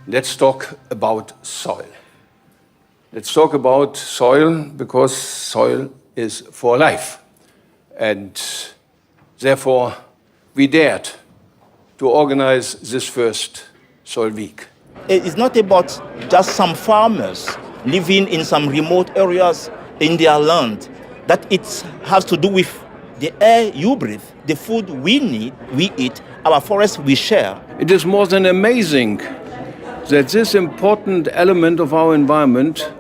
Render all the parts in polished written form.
Let's talk about soil. Let's talk about soil because soil is for life. And therefore, we dared to organize this first Soil Week. It's not about just some farmers living in some remote areas in their land. That it has to do with the air you breathe, the food we need, we eat, our forests we share. It is more than amazing that this important element of our environment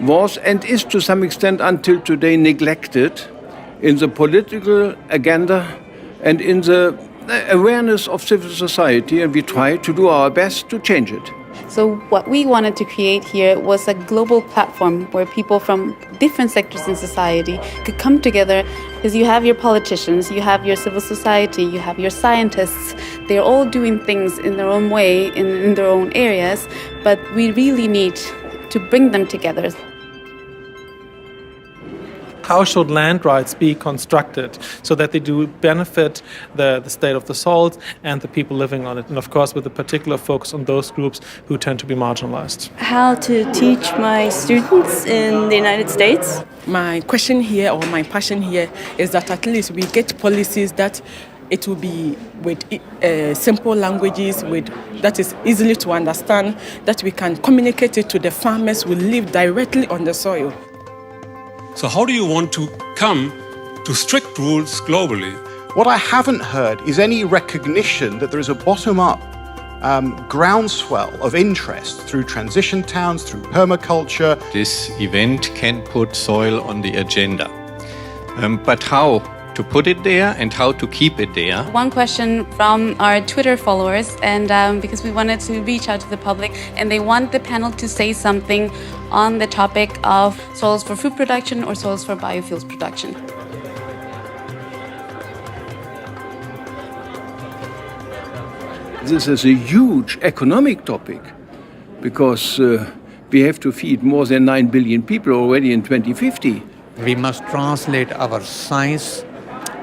was and is to some extent until today neglected in the political agenda and in the awareness of civil society, and we try to do our best to change it. So what we wanted to create here was a global platform where people from different sectors in society could come together, because you have your politicians, you have your civil society, you have your scientists. They're all doing things in their own way, in their own areas, but we really need to bring them together. How should land rights be constructed so that they do benefit the state of the soil and the people living on it? And of course, with a particular focus on those groups who tend to be marginalized. How to teach my students in the United States. My question here, or my passion here, is that at least we get policies that it will be with simple languages, that is easily to understand, that we can communicate it to the farmers who live directly on the soil. So how do you want to come to strict rules globally? What I haven't heard is any recognition that there is a bottom-up groundswell of interest through transition towns, through permaculture. This event can put soil on the agenda. But how to put it there and how to keep it there? One question from our Twitter followers, and because we wanted to reach out to the public, and they want the panel to say something on the topic of soils for food production or soils for biofuels production. This is a huge economic topic because we have to feed more than 9 billion people already in 2050. We must translate our science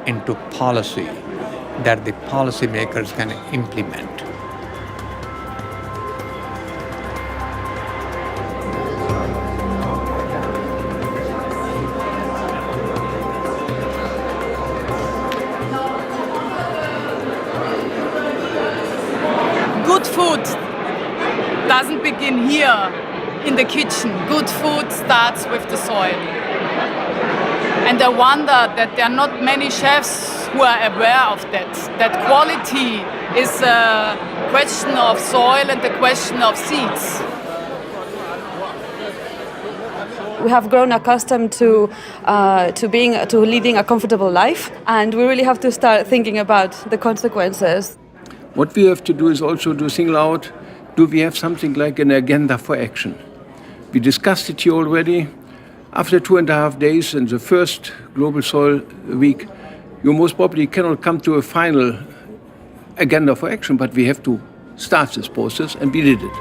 into policy that the policymakers can implement. Good food doesn't begin here in the kitchen. Good food starts with the soil. And I wonder that there are not many chefs who are aware of that quality is a question of soil and a question of seeds. We have grown accustomed to leading a comfortable life, and we really have to start thinking about the consequences. What we have to do is also to single out, do we have something like an agenda for action? We discussed it here already. After 2.5 days in the first Global Soil Week, you most probably cannot come to a final agenda for action, but we have to start this process, and we did it.